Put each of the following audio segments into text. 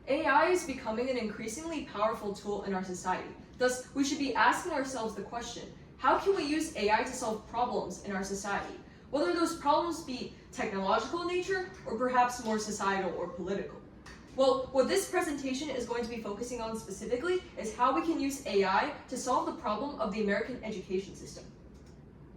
AI is becoming an increasingly powerful tool in our society. Thus, we should be asking ourselves the question, how can we use AI to solve problems in our society? Whether those problems be technological in nature or perhaps more societal or political. Well, what this presentation is going to be focusing on specifically is how we can use AI to solve the problem of the American education system.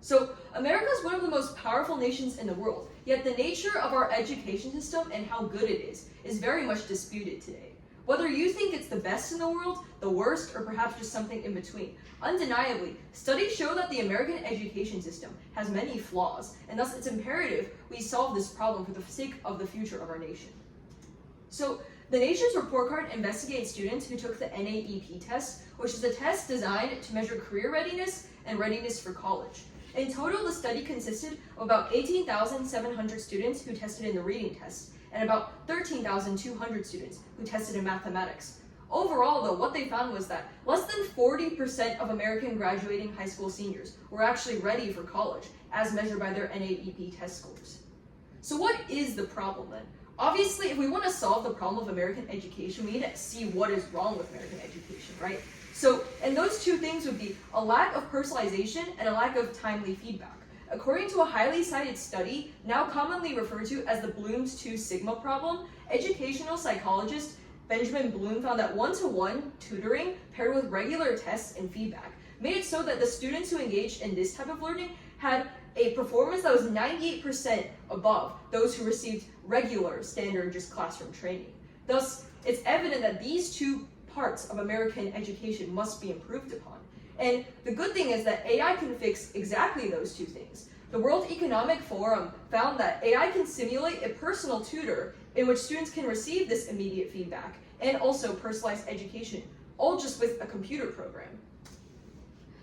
So, America is one of the most powerful nations in the world, yet the nature of our education system and how good it is very much disputed today. Whether you think it's the best in the world, the worst, or perhaps just something in between, undeniably, studies show that the American education system has many flaws, and thus it's imperative we solve this problem for the sake of the future of our nation. So, the nation's report card investigates students who took the NAEP test, which is a test designed to measure career readiness and readiness for college. In total, the study consisted of about 18,700 students who tested in the reading test, and about 13,200 students who tested in mathematics. Overall, though, what they found was that less than 40% of American graduating high school seniors were actually ready for college, as measured by their NAEP test scores. So what is the problem then? Obviously, if we want to solve the problem of American education, we need to see what is wrong with American education, right? So, and those two things would be a lack of personalization and a lack of timely feedback. According to a highly cited study, now commonly referred to as the Bloom's 2 sigma problem, educational psychologist Benjamin Bloom found that one-to-one tutoring paired with regular tests and feedback made it so that the students who engaged in this type of learning had a performance that was 98% above those who received regular standard just classroom training. Thus, it's evident that these two parts of American education must be improved upon. And the good thing is that AI can fix exactly those two things. The World Economic Forum found that AI can simulate a personal tutor in which students can receive this immediate feedback and also personalized education, all just with a computer program.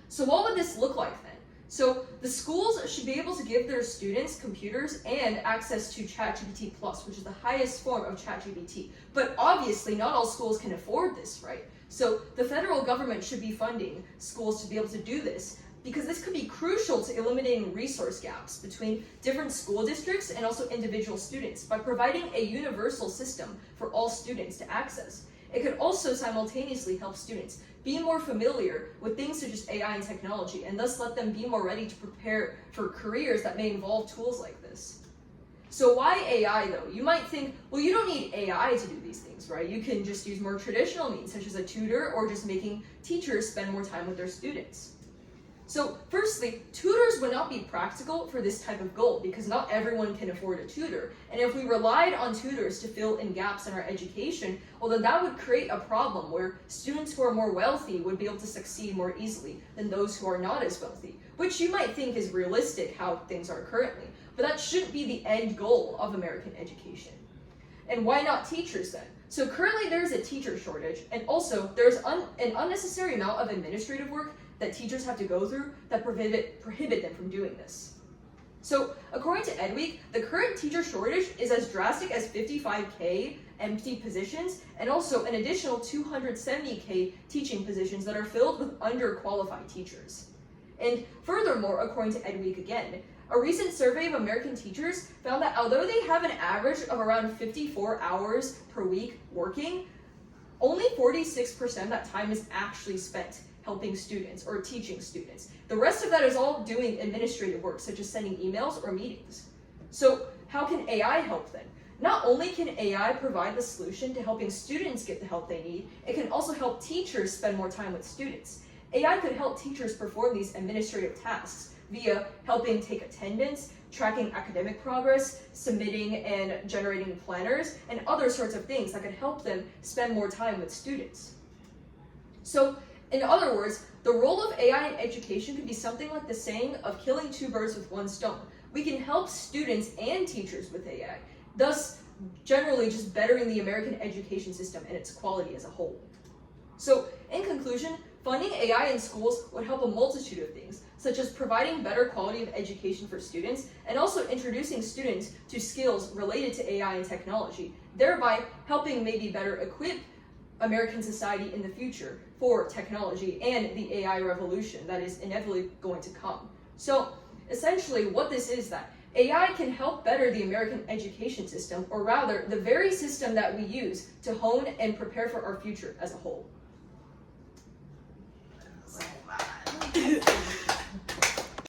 So what would this look like then? So the schools should be able to give their students computers and access to ChatGPT Plus, which is the highest form of ChatGPT. But obviously not all schools can afford this, right? So the federal government should be funding schools to be able to do this, because this could be crucial to eliminating resource gaps between different school districts and also individual students by providing a universal system for all students to access. It could also simultaneously help students be more familiar with things such as AI and technology, and thus let them be more ready to prepare for careers that may involve tools like this. So why AI though? You might think, well, you don't need AI to do these things, right? You can just use more traditional means, such as a tutor or just making teachers spend more time with their students. So firstly, tutors would not be practical for this type of goal because not everyone can afford a tutor. And if we relied on tutors to fill in gaps in our education, well then that would create a problem where students who are more wealthy would be able to succeed more easily than those who are not as wealthy, which you might think is realistic how things are currently, but that shouldn't be the end goal of American education. And why not teachers then? So currently there's a teacher shortage, and also there's an unnecessary amount of administrative work that teachers have to go through that prohibit them from doing this. So according to EdWeek, the current teacher shortage is as drastic as 55,000 empty positions and also an additional 270,000 teaching positions that are filled with underqualified teachers. And furthermore, according to EdWeek again, a recent survey of American teachers found that although they have an average of around 54 hours per week working, only 46% of that time is actually spent helping students or teaching students. The rest of that is all doing administrative work, such as sending emails or meetings. So how can AI help then? Not only can AI provide the solution to helping students get the help they need, it can also help teachers spend more time with students. AI could help teachers perform these administrative tasks via helping take attendance, tracking academic progress, submitting and generating planners, and other sorts of things that could help them spend more time with students. So, in other words, the role of AI in education could be something like the saying of killing two birds with one stone. We can help students and teachers with AI, thus generally just bettering the American education system and its quality as a whole. So, in conclusion, funding AI in schools would help a multitude of things, such as providing better quality of education for students and also introducing students to skills related to AI and technology, thereby helping maybe better equip American society in the future for technology and the AI revolution that is inevitably going to come. So essentially what this is that AI can help better the American education system, or rather, the very system that we use to hone and prepare for our future as a whole.